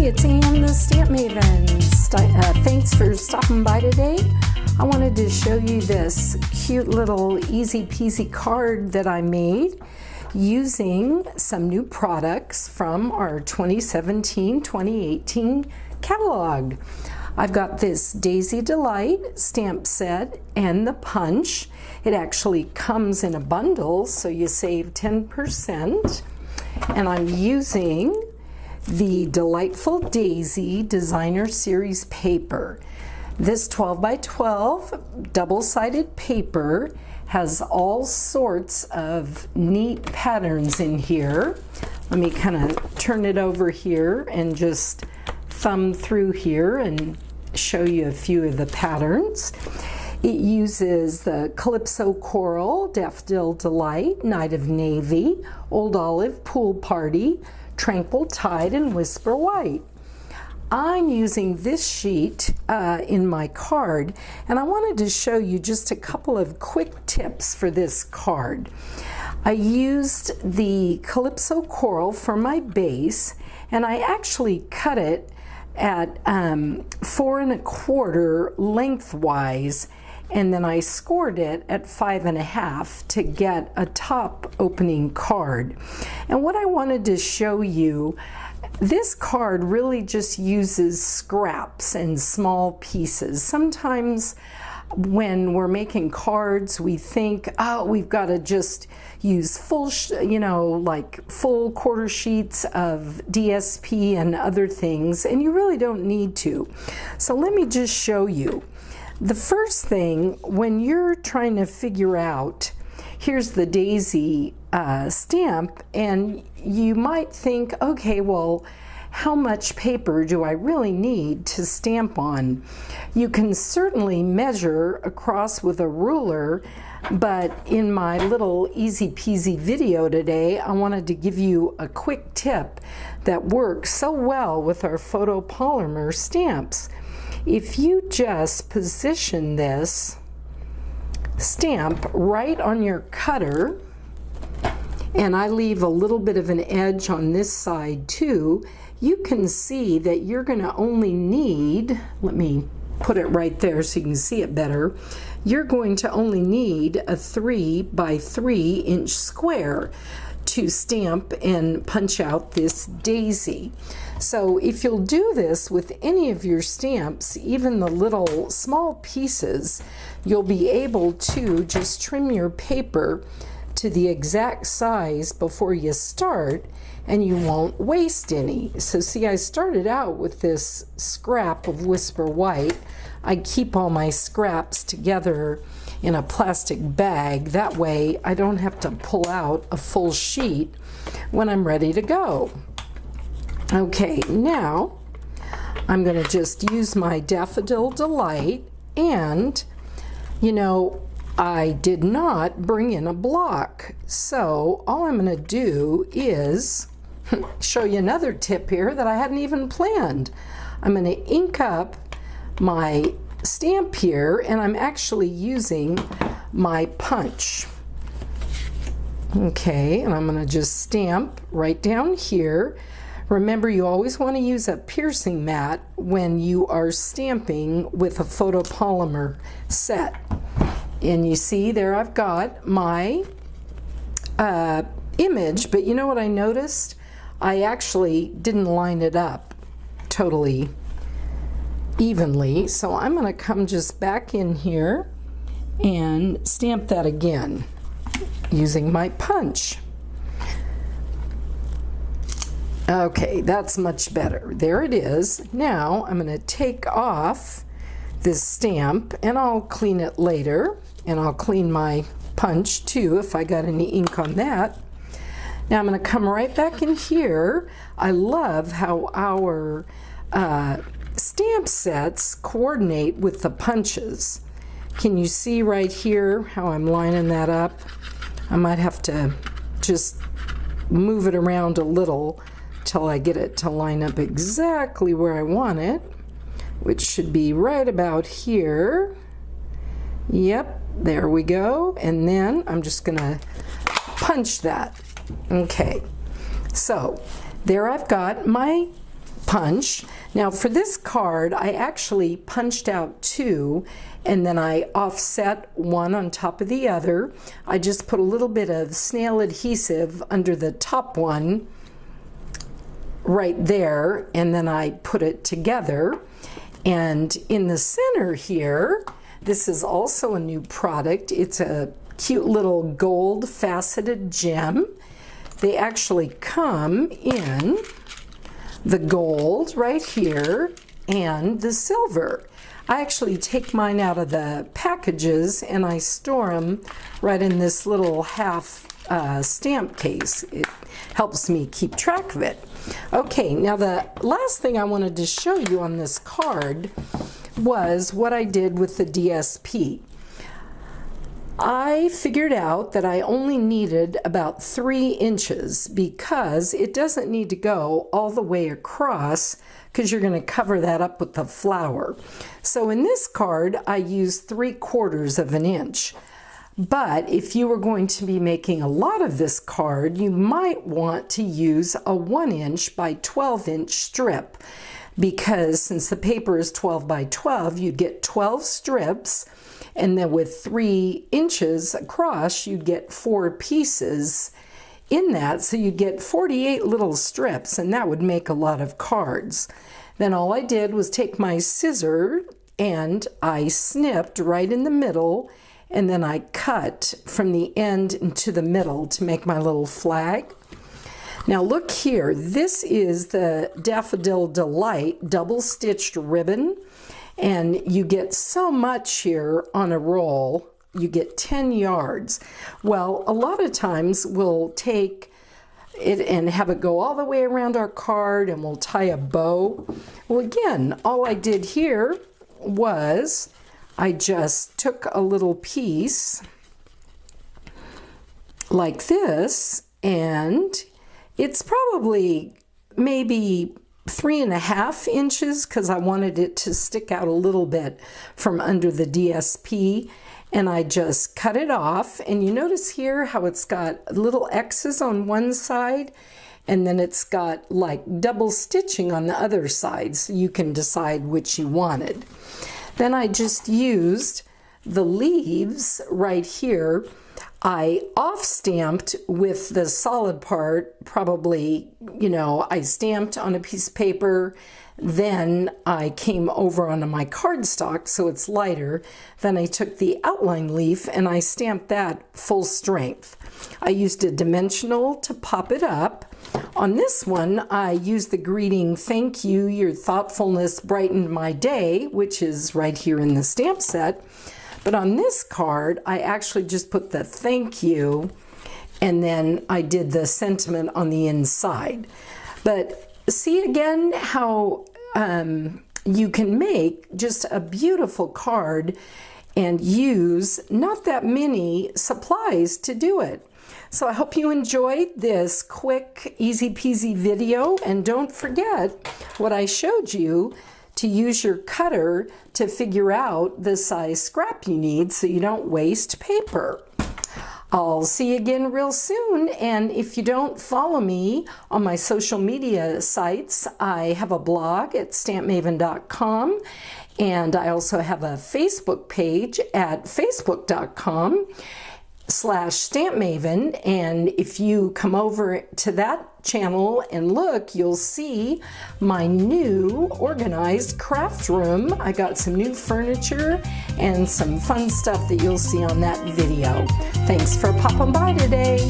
It's Ann the Stampmaven. Thanks for stopping by today. I wanted to show you this cute little easy peasy card that I made using some new products from our 2017-2018 catalog. I've got this Daisy Delight stamp set and the punch. It actually comes in a bundle, so you save 10%. And I'm using the Delightful Daisy Designer Series paper. This 12 by 12 double-sided paper has all sorts of neat patterns in here. Let me kind of turn it over here and just thumb through here and show you a few of the patterns. It uses the Calypso Coral, Daffodil Delight, Night of Navy, Old Olive, Pool Party, Tranquil Tide, and Whisper White. I'm using this sheet in my card, and I wanted to show you just a couple of quick tips for this card. I used the Calypso Coral for my base, and I actually cut it at 4 1/4 lengthwise, and then I scored it at 5 1/2 to get a top opening card. And what I wanted to show you, this card really just uses scraps and small pieces. Sometimes when we're making cards, we think, oh, we've got to just use full, like full quarter sheets of DSP and other things, and you really don't need to. So let me just show you. The first thing, when you're trying to figure out, here's the Daisy stamp, and you might think, okay, well, how much paper do I really need to stamp on? You can certainly measure across with a ruler, but in my little easy peasy video today, I wanted to give you a quick tip that works so well with our photopolymer stamps. If you just position this stamp right on your cutter, and I leave a little bit of an edge on this side too, you can see that you're going to only need, let me put it right there so you can see it better, you're going to only need a 3 by 3 inch square to stamp and punch out this daisy. So if you'll do this with any of your stamps, even the little small pieces, you'll be able to just trim your paper to the exact size before you start, and you won't waste any. So see, I started out with this scrap of Whisper White. I keep all my scraps together in a plastic bag. That way I don't have to pull out a full sheet when I'm ready to go. Okay, now I'm going to just use my Daffodil Delight, and I did not bring in a block, so all I'm going to do is show you another tip here that I hadn't even planned. I'm going to ink up my stamp here, and I'm actually using my punch. Okay, and I'm going to just stamp right down here. Remember, you always want to use a piercing mat when you are stamping with a photopolymer set. And you see there I've got my image, but you know what I noticed? I actually didn't line it up totally evenly, so I'm going to come just back in here and stamp that again using my punch. Okay, that's much better. There it is. Now I'm going to take off this stamp, and I'll clean it later, and I'll clean my punch too if I got any ink on that. Now I'm going to come right back in here. I love how our stamp sets coordinate with the punches. Can you see right here how I'm lining that up? I might have to just move it around a little till I get it to line up exactly where I want it, which should be right about here. Yep, there we go. And then I'm just going to punch that. Okay, so there I've got my punch. Now for this card, I actually punched out 2 and then I offset one on top of the other. I just put a little bit of snail adhesive under the top one right there, and then I put it together. And in the center here, this is also a new product. It's a cute little gold faceted gem. They actually come in the gold right here and the silver. I actually take mine out of the packages and I store them right in this little half stamp case. It helps me keep track of it. Okay, now the last thing I wanted to show you on this card was what I did with the DSP. I figured out that I only needed about 3 inches because it doesn't need to go all the way across because you're going to cover that up with the flower. So in this card, I used 3/4 of an inch. But if you were going to be making a lot of this card, you might want to use a 1 inch by 12 inch strip, because since the paper is 12 by 12, you get 12 strips, and then with 3 inches across, you'd get 4 pieces in that, so you'd get 48 little strips, and that would make a lot of cards. Then all I did was take my scissor and I snipped right in the middle, and then I cut from the end into the middle to make my little flag. Now look here, this is the Daffodil Delight double-stitched ribbon, and you get so much here on a roll. You get 10 yards. Well, a lot of times we'll take it and have it go all the way around our card, and we'll tie a bow. Well, again, all I did here was I just took a little piece like this, and it's probably maybe 3.5 inches because I wanted it to stick out a little bit from under the DSP, and I just cut it off. And you notice here how it's got little X's on one side, and then it's got like double stitching on the other side, so you can decide which you wanted. Then I just used the leaves right here. I off-stamped with the solid part, probably, I stamped on a piece of paper, then I came over onto my cardstock so it's lighter. Then I took the outline leaf and I stamped that full strength. I used a dimensional to pop it up. On this one, I used the greeting, "Thank you, your thoughtfulness brightened my day," which is right here in the stamp set. But on this card, I actually just put the "thank you," and then I did the sentiment on the inside. But see again how you can make just a beautiful card and use not that many supplies to do it. So I hope you enjoyed this quick, easy peasy video, and don't forget what I showed you, to use your cutter to figure out the size scrap you need so you don't waste paper. I'll see you again real soon, and if you don't follow me on my social media sites, I have a blog at stampmaven.com, and I also have a Facebook page at facebook.com/stampmaven, and if you come over to that channel and look, you'll see my new organized craft room. I got some new furniture and some fun stuff that you'll see on that video. Thanks for popping by today.